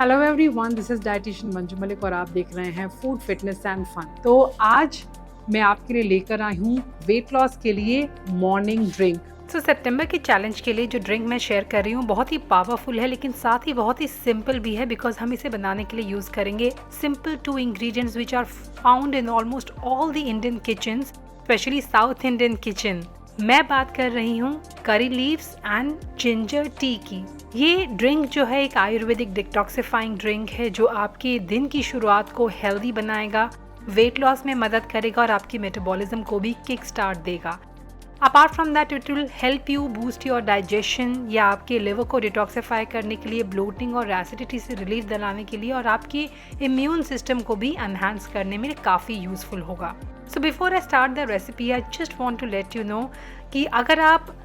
Hello everyone, this is dietitian Manju Malik और आप देख रहे हैं फूड फिटनेस एंड फन। तो आज मैं आपके लिए लेकर आई हूँ वेट लॉस के लिए मॉर्निंग ड्रिंक। तो सितंबर के चैलेंज के लिए जो ड्रिंक मैं शेयर कर रही हूँ बहुत ही पावरफुल है, लेकिन साथ ही बहुत ही सिंपल भी है बिकॉज हम इसे बनाने के लिए यूज करेंगे simple 2 ingredients which are found in almost all the Indian kitchen, specially south Indian kitchen. मैं बात कर रही हूँ curry leaves and ginger tea की। ये ड्रिंक जो है एक आयुर्वेदिक डिटॉक्सिफाइंग ड्रिंक है जो आपके दिन की शुरुआत को हेल्दी बनाएगा, वेट लॉस में मदद करेगा और आपकी मेटाबॉलिज्म को भी किक स्टार्ट देगा। Apart from that it will help you boost your digestion या आपके लिवर को डिटॉक्सिफाई करने के लिए, ब्लोटिंग और एसिडिटी से रिलीफ दिलाने के लिए और आपके इम्यून सिस्टम को भी एनहांस करने में काफ़ी यूजफुल होगा। So before I start the recipe I just want to let you know कि अगर आप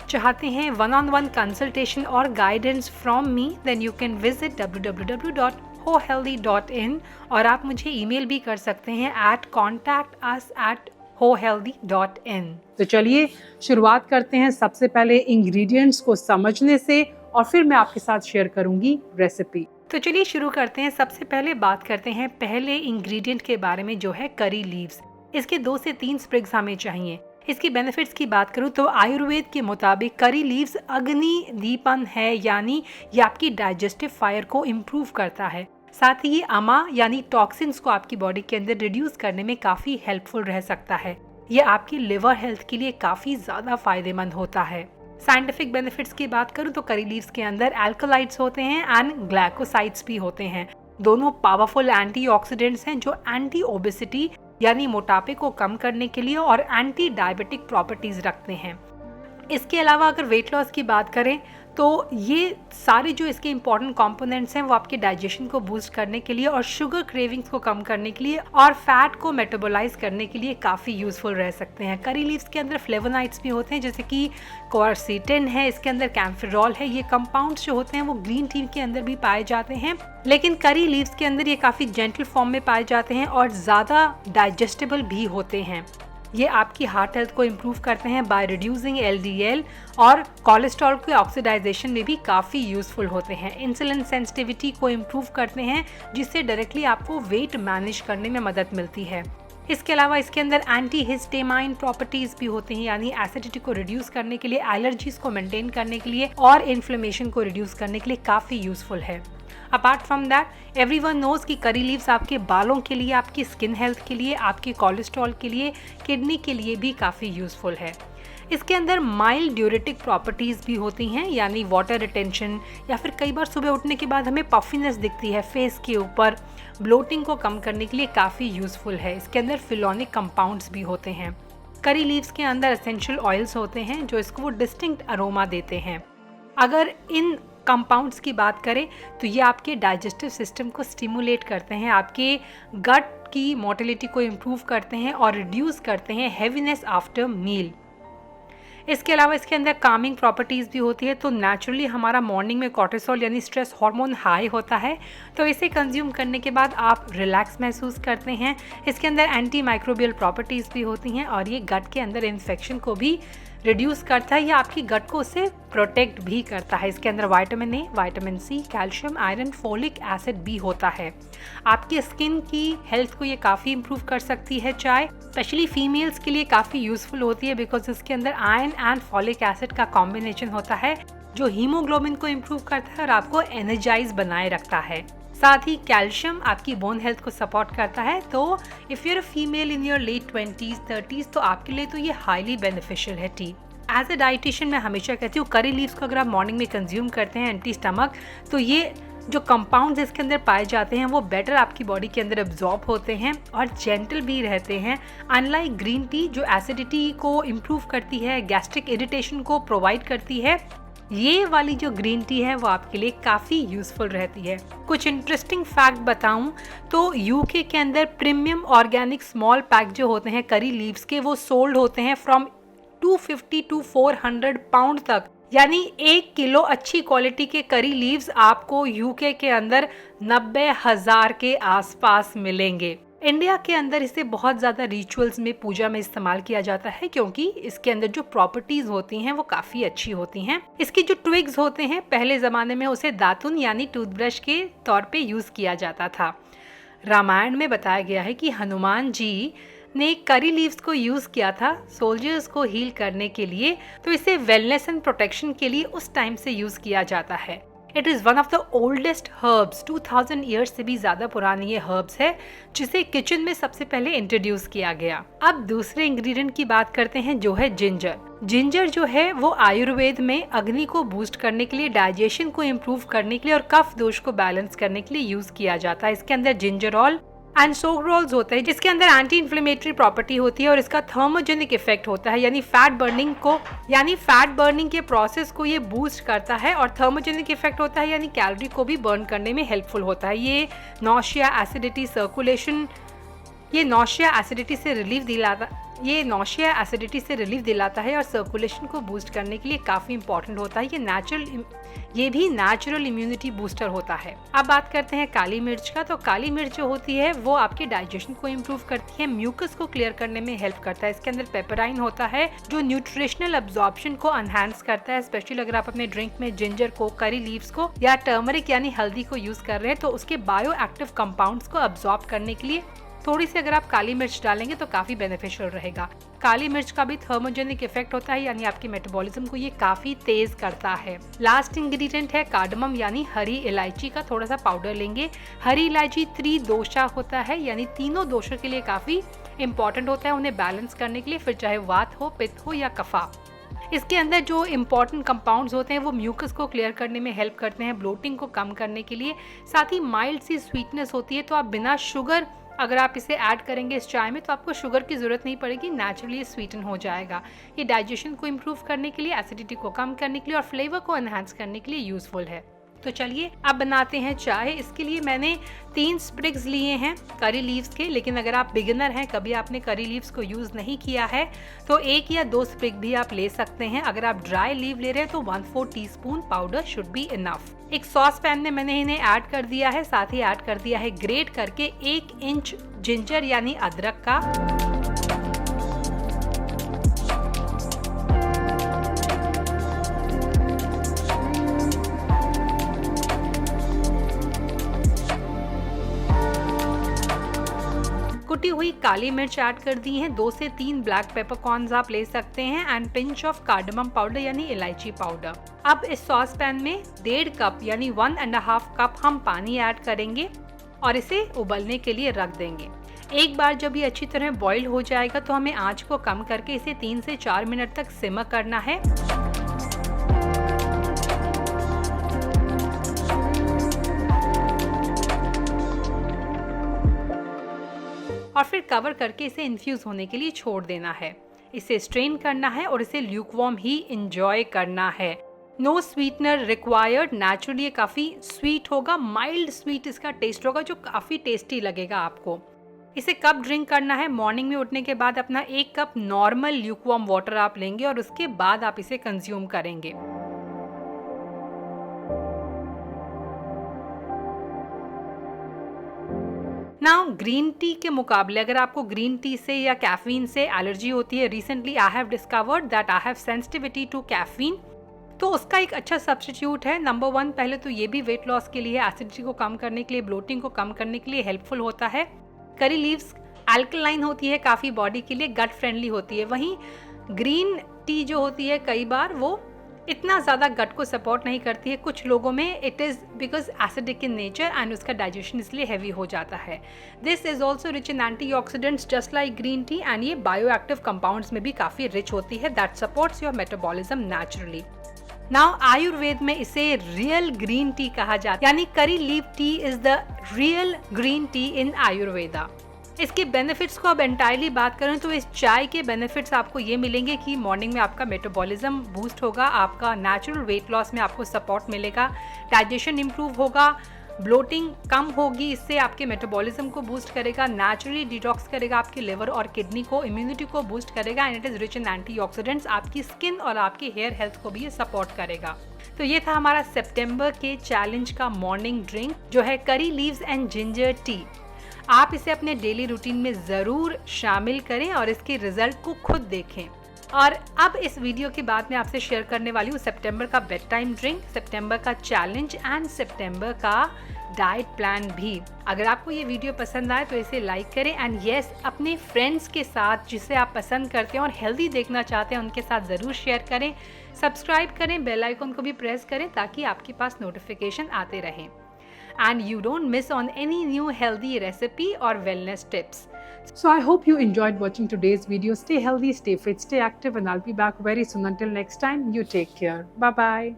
चाहते हैं वन-on-one कंसल्टेशन और guidance from me then you can visit www.hohealthy.in और आप मुझे ईमेल भी कर सकते हैं @contactus@hohealthy.in। तो चलिए शुरुआत करते हैं सबसे पहले इंग्रेडिएंट्स को समझने से और फिर मैं आपके साथ शेयर करूंगी रेसिपी। तो चलिए शुरू करते हैं। सबसे पहले बात करते हैं पहले इंग्रेडिएंट के बारे में जो है करी लीव्स। इसके 2 से 3 स्प्रिग्स हमें चाहिए। इसकी बेनिफिट्स की बात करूं तो आयुर्वेद के मुताबिक करी लीव्स अग्नि दीपन है, यानी ये आपकी डाइजेस्टिव फायर को इम्प्रूव करता है। साथ ही ये अमा यानी टॉक्सिन्स को आपकी बॉडी के अंदर रिड्यूस करने में काफ़ी हेल्पफुल रह सकता है। ये आपकी लिवर हेल्थ के लिए काफ़ी ज़्यादा फायदेमंद होता है। साइंटिफिक बेनिफिट्स की बात करूं तो करी लीव्स के अंदर एल्कलाइड्स होते हैं एंड ग्लाइकोसाइड्स भी होते हैं। दोनों पावरफुल एंटीऑक्सीडेंट्स हैं जो एंटी ओबेसिटी यानी मोटापे को कम करने के लिए और एंटी डायबिटिक प्रॉपर्टीज रखते हैं। इसके अलावा अगर वेट लॉस की बात करें तो ये सारे जो इसके इंपॉर्टेंट कंपोनेंट्स हैं वो आपके डाइजेशन को बूस्ट करने के लिए और शुगर क्रेविंग्स को कम करने के लिए और फैट को मेटाबोलाइज करने के लिए काफ़ी यूजफुल रह सकते हैं। करी लीव्स के अंदर फ्लेवोनाइड्स भी होते हैं जैसे कि क्वारसीटिन है, इसके अंदर कैम्फेरॉल है। ये कंपाउंड्स जो होते हैं वो ग्रीन टी के अंदर भी पाए जाते हैं, लेकिन करी लीव्स के अंदर ये काफ़ी जेंटल फॉर्म में पाए जाते हैं और ज़्यादा डाइजेस्टेबल भी होते हैं। ये आपकी हार्ट हेल्थ को इम्प्रूव करते हैं बाय रिड्यूसिंग LDL और कोलेस्ट्रॉल के ऑक्सीडाइजेशन में भी काफ़ी यूजफुल होते हैं। इंसुलिन सेंसिटिविटी को इम्प्रूव करते हैं जिससे डायरेक्टली आपको वेट मैनेज करने में मदद मिलती है। इसके अलावा इसके अंदर एंटी हिस्टेमाइन प्रॉपर्टीज भी होती हैं, यानी एसिडिटी को रिड्यूस करने के लिए, एलर्जीज को मेंटेन करने के लिए और इन्फ्लेमेशन को रिड्यूस करने के लिए काफ़ी यूजफुल है। Apart from that everyone knows कि करी लीव्स आपके बालों के लिए, आपकी स्किन हेल्थ के लिए, आपके कोलेस्ट्रॉल के लिए, किडनी के लिए भी काफ़ी यूजफुल है। इसके अंदर माइल्ड ड्यूरेटिक प्रॉपर्टीज़ भी होती हैं, यानी वाटर रिटेंशन या फिर कई बार सुबह उठने के बाद हमें पफिनेस दिखती है फेस के ऊपर, ब्लोटिंग को कम करने के लिए काफ़ी यूजफुल है। इसके अंदर फिलोनिक कंपाउंड्स भी होते हैं। करी लीव्स के अंदर एसेंशियल ऑयल्स होते हैं जो इसको वो डिस्टिंक्ट अरोमा देते हैं। अगर इन कंपाउंड्स की बात करें तो ये आपके डाइजेस्टिव सिस्टम को स्टिमुलेट करते हैं, आपके गट की मोटिलिटी को इम्प्रूव करते हैं और रिड्यूस करते हैं हैवीनेस आफ्टर मील। इसके अलावा इसके अंदर कामिंग प्रॉपर्टीज़ भी होती है। तो नेचुरली हमारा मॉर्निंग में कॉर्टिसोल यानी स्ट्रेस हार्मोन हाई होता है, तो इसे कंज्यूम करने के बाद आप रिलैक्स महसूस करते हैं। इसके अंदर एंटी माइक्रोबियल प्रॉपर्टीज़ भी होती हैं और ये गट के अंदर इन्फेक्शन को भी रिड्यूस करता है या आपकी गट को उससे प्रोटेक्ट भी करता है। इसके अंदर vitamin A, vitamin C, calcium, iron, folic acid भी होता है। आपकी स्किन की हेल्थ को ये काफ़ी इंप्रूव कर सकती है। चाय स्पेशली फीमेल्स के लिए काफ़ी यूजफुल होती है बिकॉज इसके अंदर आयरन एंड फोलिक एसिड का कॉम्बिनेशन होता है जो हीमोग्लोबिन को इम्प्रूव करता है और आपको एनर्जाइज बनाए रखता है। साथ ही कैल्शियम आपकी बोन हेल्थ को सपोर्ट करता है। तो if you're a female in your late 20s 30s तो आपके लिए तो ये हाईली बेनिफिशियल है टी। एज ए डाइटिशियन मैं हमेशा कहती हूँ करी लीव्स को अगर आप मॉर्निंग में कंज्यूम करते हैं एंटी स्टमक, तो ये जो कंपाउंड्स इसके अंदर पाए जाते हैं वो बेटर आपकी बॉडी के अंदर एब्जॉर्ब होते हैं और जेंटल भी रहते हैं। अनलाइक ग्रीन टी जो एसिडिटी को इम्प्रूव करती है, गैस्ट्रिक इरिटेशन को प्रोवाइड करती है, ये वाली जो ग्रीन टी है वो आपके लिए काफ़ी यूजफुल रहती है। कुछ इंटरेस्टिंग फैक्ट बताऊं तो यूके के अंदर प्रीमियम ऑर्गेनिक स्मॉल पैक जो होते हैं करी लीव्स के वो सोल्ड होते हैं फ्रॉम 250 टू 400 पाउंड तक, यानी 1 किलो अच्छी क्वालिटी के करी लीव्स आपको यूके के अंदर 90,000 के आसपास मिलेंगे। इंडिया के अंदर इसे बहुत ज़्यादा रिचुअल्स में, पूजा में इस्तेमाल किया जाता है क्योंकि इसके अंदर जो प्रॉपर्टीज होती हैं वो काफ़ी अच्छी होती हैं। इसके जो ट्विग्स होते हैं, पहले ज़माने में उसे दातुन यानी टूथब्रश के तौर पे यूज़ किया जाता था। रामायण में बताया गया है कि हनुमान जी ने करी लीव्स को यूज़ किया था सोल्जर्स को हील करने के लिए, तो इसे वेलनेस एंड प्रोटेक्शन के लिए उस टाइम से यूज़ किया जाता है। It is one of the oldest herbs, 2000 years से भी ज़्यादा पुरानी ये हर्ब्स है, जिसे किचन में सबसे पहले इंट्रोड्यूस किया गया। अब दूसरे इंग्रेडिएंट की बात करते हैं जो है जिंजर। जिंजर जो है वो आयुर्वेद में अग्नि को बूस्ट करने के लिए, डाइजेशन को इम्प्रूव करने के लिए और कफ दोष को बैलेंस करने के लिए यूज़ किया जाता है। इसके अंदर जिंजरॉल एंड सोग्रोल्स होते हैं, जिसके अंदर एंटी इन्फ्लेमेटरी प्रॉपर्टी होती है और इसका थर्मोजेनिक इफेक्ट होता है, यानी फैट बर्निंग के प्रोसेस को ये बूस्ट करता है। और थर्मोजेनिक इफेक्ट होता है यानी कैलोरी को भी बर्न करने में हेल्पफुल होता है। ये नौशिया, एसिडिटी, सर्कुलेशन, ये नौशिया एसिडिटी से रिलीफ दिलाता है और सर्कुलेशन को बूस्ट करने के लिए काफ़ी इंपॉर्टेंट होता है। ये भी नेचुरल इम्यूनिटी बूस्टर होता है। अब बात करते हैं काली मिर्च का। तो काली मिर्च जो होती है वो आपके डाइजेशन को इम्प्रूव करती है, म्यूकस को क्लियर करने में हेल्प करता है। इसके अंदर पेपराइन होता है जो न्यूट्रिशनल अब्जॉर्प्शन को एनहांस करता है। स्पेशली अगर आप अपने ड्रिंक में जिंजर को, करी लीव्स को या टर्मरिक यानी हल्दी को यूज कर रहे हैं तो उसके बायो एक्टिव कंपाउंड्स को अब्जॉर्ब करने के लिए थोड़ी सी अगर आप काली मिर्च डालेंगे तो काफी बेनिफिशियल रहेगा। काली मिर्च का भी थर्मोजेनिक इफेक्ट होता है, यानी आपके मेटाबॉलिज्म को ये काफी तेज करता है। लास्ट इंग्रेडिएंट है कार्डमम यानी हरी इलायची का थोड़ा सा पाउडर लेंगे। हरी इलायची त्रिदोषा होता है, यानी तीनों दोषों के लिए काफी इंपॉर्टेंट होता है उन्हें बैलेंस करने के लिए, फिर चाहे वात हो, पित्त हो या कफा। इसके अंदर जो इम्पॉर्टेंट कंपाउंड्स होते हैं वो म्यूकस को क्लियर करने में हेल्प करते हैं, ब्लोटिंग को कम करने के लिए, साथ ही माइल्ड सी स्वीटनेस होती है। तो आप बिना शुगर अगर आप इसे ऐड करेंगे इस चाय में तो आपको शुगर की ज़रूरत नहीं पड़ेगी, नेचुरली स्वीटन हो जाएगा। ये डाइजेशन को इम्प्रूव करने के लिए, एसिडिटी को कम करने के लिए और फ्लेवर को एनहांस करने के लिए यूजफुल है। तो चलिए अब बनाते हैं चाय। इसके लिए मैंने 3 स्प्रिग्स लिए हैं करी लीव्स के, लेकिन अगर आप बिगिनर हैं, कभी आपने करी लीव्स को यूज़ नहीं किया है तो 1 या 2 स्प्रिग भी आप ले सकते हैं। अगर आप ड्राई लीव ले रहे हैं तो 1/4 teaspoon powder should be enough. एक सॉस पैन में मैंने इन्हें ऐड कर दिया है, साथ ही ऐड कर दिया है ग्रेट करके 1 इंच जिंजर यानी अदरक का, कुटी हुई काली मिर्च ऐड कर दी है, 2 से 3 ब्लैक पेपरकॉर्न्स आप ले सकते हैं and pinch of cardamom powder यानी इलायची पाउडर। अब इस सॉस पैन में 1.5 कप यानी 1.5 कप हम पानी ऐड करेंगे और इसे उबलने के लिए रख देंगे। एक बार जब ये अच्छी तरह बॉईल हो जाएगा तो हमें आंच को कम करके इसे 3 से 4 मिनट तक सिमर करना है। और फिर कवर करके इसे इन्फ्यूज होने के लिए छोड़ देना है। इसे स्ट्रेन करना है और इसे ल्यूकवार्म ही इंजॉय करना है। नो स्वीटनर रिक्वायर्ड, नेचुरली ये काफ़ी स्वीट होगा, माइल्ड स्वीट इसका टेस्ट होगा जो काफ़ी टेस्टी लगेगा आपको। इसे कब ड्रिंक करना है? मॉर्निंग में उठने के बाद अपना 1 कप नॉर्मल ल्यूकवार्म वाटर आप लेंगे और उसके बाद आप इसे कंज्यूम करेंगे। नाउ ग्रीन टी के मुकाबले अगर आपको ग्रीन टी से या कैफीन से एलर्जी होती है, recently I have discovered that I have sensitivity to caffeine, तो उसका एक अच्छा सब्स्टिट्यूट है। नंबर 1, पहले तो ये भी वेट लॉस के लिए, एसिडिटी को कम करने के लिए, ब्लोटिंग को कम करने के लिए हेल्पफुल होता है। करी लीव्स अल्कलाइन होती है, काफ़ी बॉडी के लिए गट फ्रेंडली होती है। वहीं ग्रीन टी जो होती है कई बार वो इतना ज़्यादा गट को सपोर्ट नहीं करती है। कुछ लोगों में it is because acidic in nature and उसका डाइजेशन इसलिए हैवी हो जाता है। This is also rich in antioxidants just like green tea and ये बायोएक्टिव कंपाउंड्स में भी काफ़ी रिच होती है that supports your metabolism naturally. Now Ayurveda में इसे रियल ग्रीन टी कहा जाता है, यानी curry leaf tea is the real green tea in Ayurveda. इसके बेनिफिट्स को अब एंटायरली बात करें तो इस चाय के बेनिफिट्स आपको ये मिलेंगे कि मॉर्निंग में आपका मेटाबॉलिज्म बूस्ट होगा, आपका नेचुरल वेट लॉस में आपको सपोर्ट मिलेगा, डाइजेशन इंप्रूव होगा, ब्लोटिंग कम होगी, इससे आपके मेटाबॉलिज्म को बूस्ट करेगा, नेचुरली डिटॉक्स करेगा आपके लिवर और किडनी को, इम्यूनिटी को बूस्ट करेगा and it is rich in antioxidants, आपकी स्किन और आपकी हेयर हेल्थ को भी ये सपोर्ट करेगा। तो ये था हमारा सितंबर के चैलेंज का मॉर्निंग ड्रिंक जो है curry leaves and ginger tea. आप इसे अपने डेली रूटीन में ज़रूर शामिल करें और इसके रिजल्ट को खुद देखें। और अब इस वीडियो के बाद मैं आपसे शेयर करने वाली हूँ सितंबर का बेड टाइम ड्रिंक, सितंबर का चैलेंज एंड सितंबर का डाइट प्लान भी। अगर आपको ये वीडियो पसंद आए तो इसे लाइक करें एंड यस, अपने फ्रेंड्स के साथ जिसे आप पसंद करते हैं और हेल्दी देखना चाहते हैं उनके साथ ज़रूर शेयर करें। सब्सक्राइब करें, बेल आइकन को भी प्रेस करें ताकि आपके पास नोटिफिकेशन आते रहें and you don't miss on any new healthy recipe or wellness tips. So I hope you enjoyed watching today's video. Stay healthy, stay fit, stay active, and I'll be back very soon. Until next time, you take care. Bye bye.